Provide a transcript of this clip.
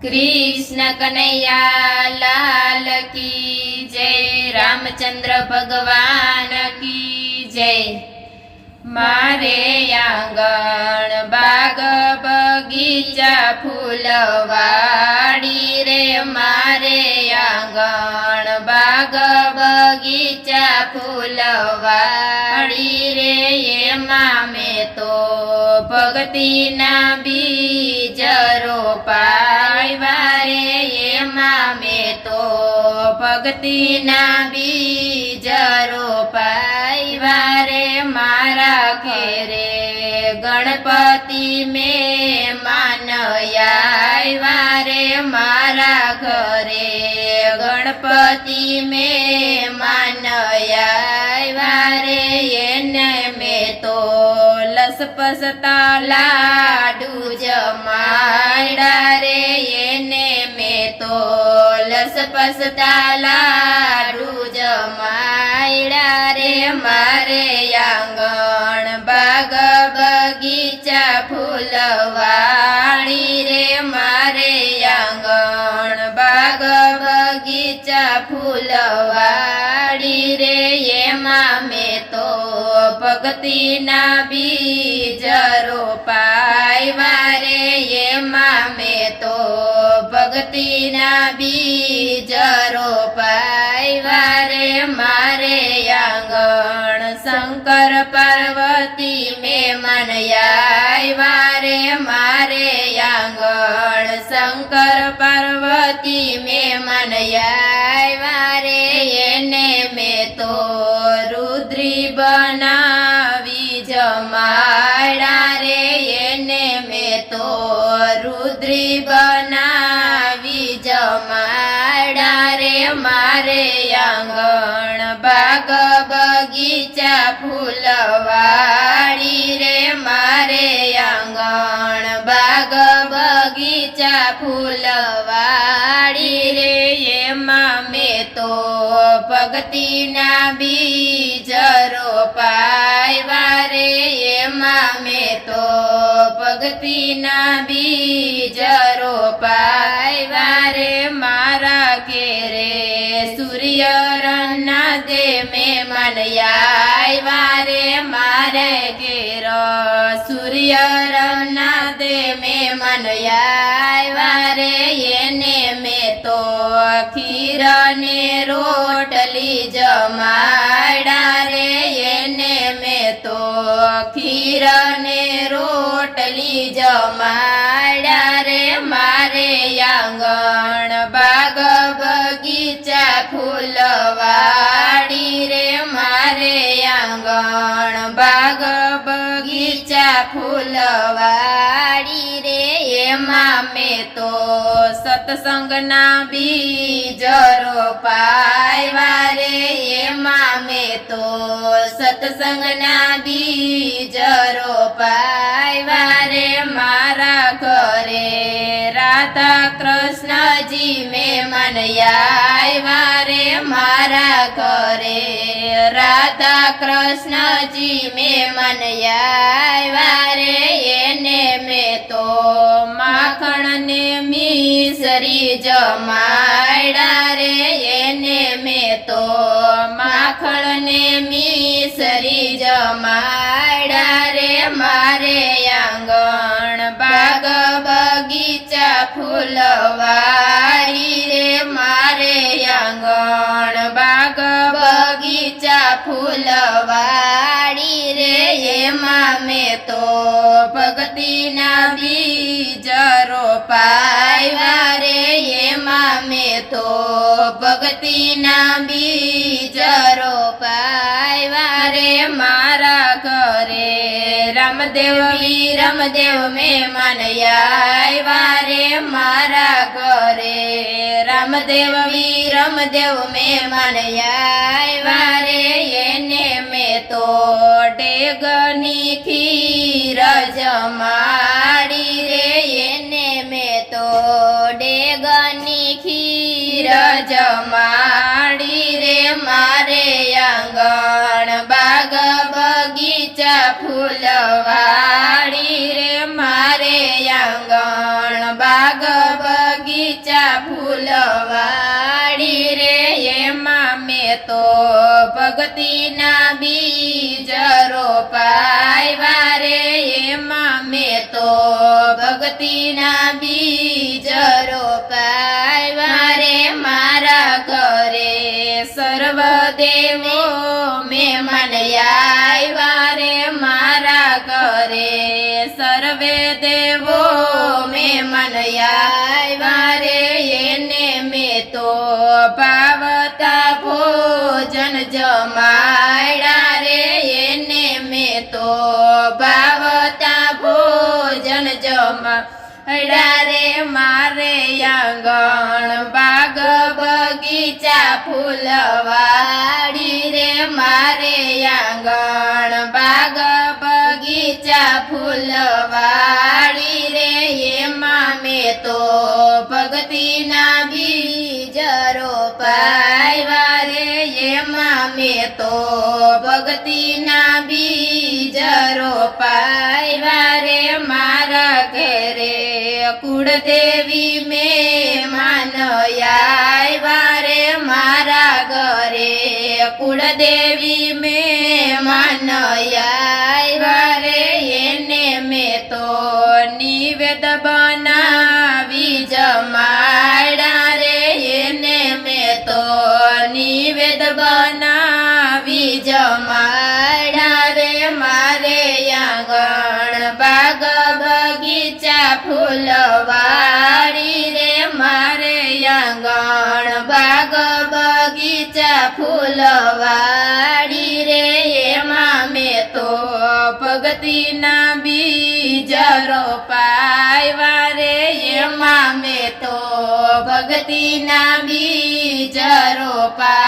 कृष्ण कन्हैया लाल की जय। रामचंद्र भगवान की जय। मारे आंगण बाग बगीचा फूलवाड़ी रे मारे आंगण बाग बगीचा फूलवाड़ी रे ये मामे तो भक्ति ना बीज रोपायवा रे ये मामे तो भक्ति ना बीज रोपायवा रे मारा घेरे गणपति में मानयायवा रे मारा घरे गणपति में मानयायवा रे एने में तो लसपसता लाडू जमाड़ा रे एने में तो लसपसता लाडू जमाड़ा रे मारे आंगण बाग बगीचा फूलवाड़ी रे मारे आंगण बाग बगीचा फूलवाड़ी रे ये मामे तो भक्ति ना बीज रोपायवा रे ये मामे तो भक्ति ना बीज रोपायवा रे मारे आंगण शंकर पार्वती में मनयायवा रे मारे आंगण शंकर पार्वती में मनयायवा रे एने में तो रुद्री बनावी जमाड़ा रे एने में तो रुद्री बनावी जमाड़ा रे मारे आंगण बाग बगीचा फूलवाड़ी रे मारे आंगण बाग बगीचा फूलवाड़ी रे ये मामे तो भक्ति ना बीज रोपायवा रे ये मामे तो भक्ति ना बीज रोपायवा रे मारा घेरे सूर्य रन्ना दे में मनयायवा रे मारे घेर सूर्य रन्ना दे में मनयायवा रे एने में तो खीर ने रोटली जमाड़ा रे एने में तो खीर ने रोटली जमाड़ा रे मारे आंगण बाग बगीचा फूलवाड़ी रे मारे आंगण बाग बगीचा फूलवाड़ी रे ये मामे तो सत्संग ना बीज रोपायवा रे ये मामे तो सत्संग ना बीज रोपायवा रे मारा घरे राधा कृष्ण जी में मनयायवा रे मारा घरे राधा कृष्ण जी में मनयायवा रे एने में तो माखण ने मिसरी जमाड़ा रे एने में तो माखण ने मिसरी जमाड़ा रे मारे आंगण बाग बगीचा फूलवाड़ी रे मारे आंगण बाग बगीचा फूलवाड़ी रे ये मामे तो भक्ति ना बीज रोपायवा रे ये मामे तो भक्ति ना बीज रोपायवा रे मारा घरे रामदेव में मनयायवा रे मारा घरे रामदेव में मनयायवा रे एने में तो डेगनी खीर जमाड़ी रे एने में तो डेगनी खीर जमाड़ी रे मारे आंगण बाग बगीचा फूलवाड़ी रे मारे आंगण बाग बगी બગીચા ફૂલવાડી રે એમાં મેં તો ભક્તિના બીજ રોપાવ્યા રે એમાં મેં તો ભક્તિના બીજ રોપાવ્યા રે મારા ઘરે સર્વ દેવો મહેમાન આવ્યા રે મારા ઘરે સર્વે દેવો મહેમાન આવ્યા રે એને મેં તો ભાવતા ભોજન જમાડ્યા રે એને મેં તો ભાવતા ભોજન જમાડ્યા રે મારે આંગણ બાગ બગીચા ફૂલવાડી રે મારે આંગણ બાગ બગીચા ફૂલવાડી રે એમાં મેં તો ભક્તિના બીજ રોપાવ્યા રે એમાં મેં તો ભક્તિના બીજ રોપાવ્યા રે મારા ઘરે કુળદેવી મહેમાન આવ્યા રે મારા ઘરે કુળદેવી મહેમાન આવ્યા રે એને મેં તો નિવેદ બનાવી જમાડ્યા રે એને મેં તો નિવેદ બનાવી જમાડ્યા રે મારે આંગણ બાગ બગીચા ફૂલવાડી રે મારે આંગણ બાગ બગીચા ફૂલવાડી રે એમાં મેં તો ભક્તિના બીજ રોપાવ્યા રે એમાં મેં તો ભક્તિના બીજ રોપા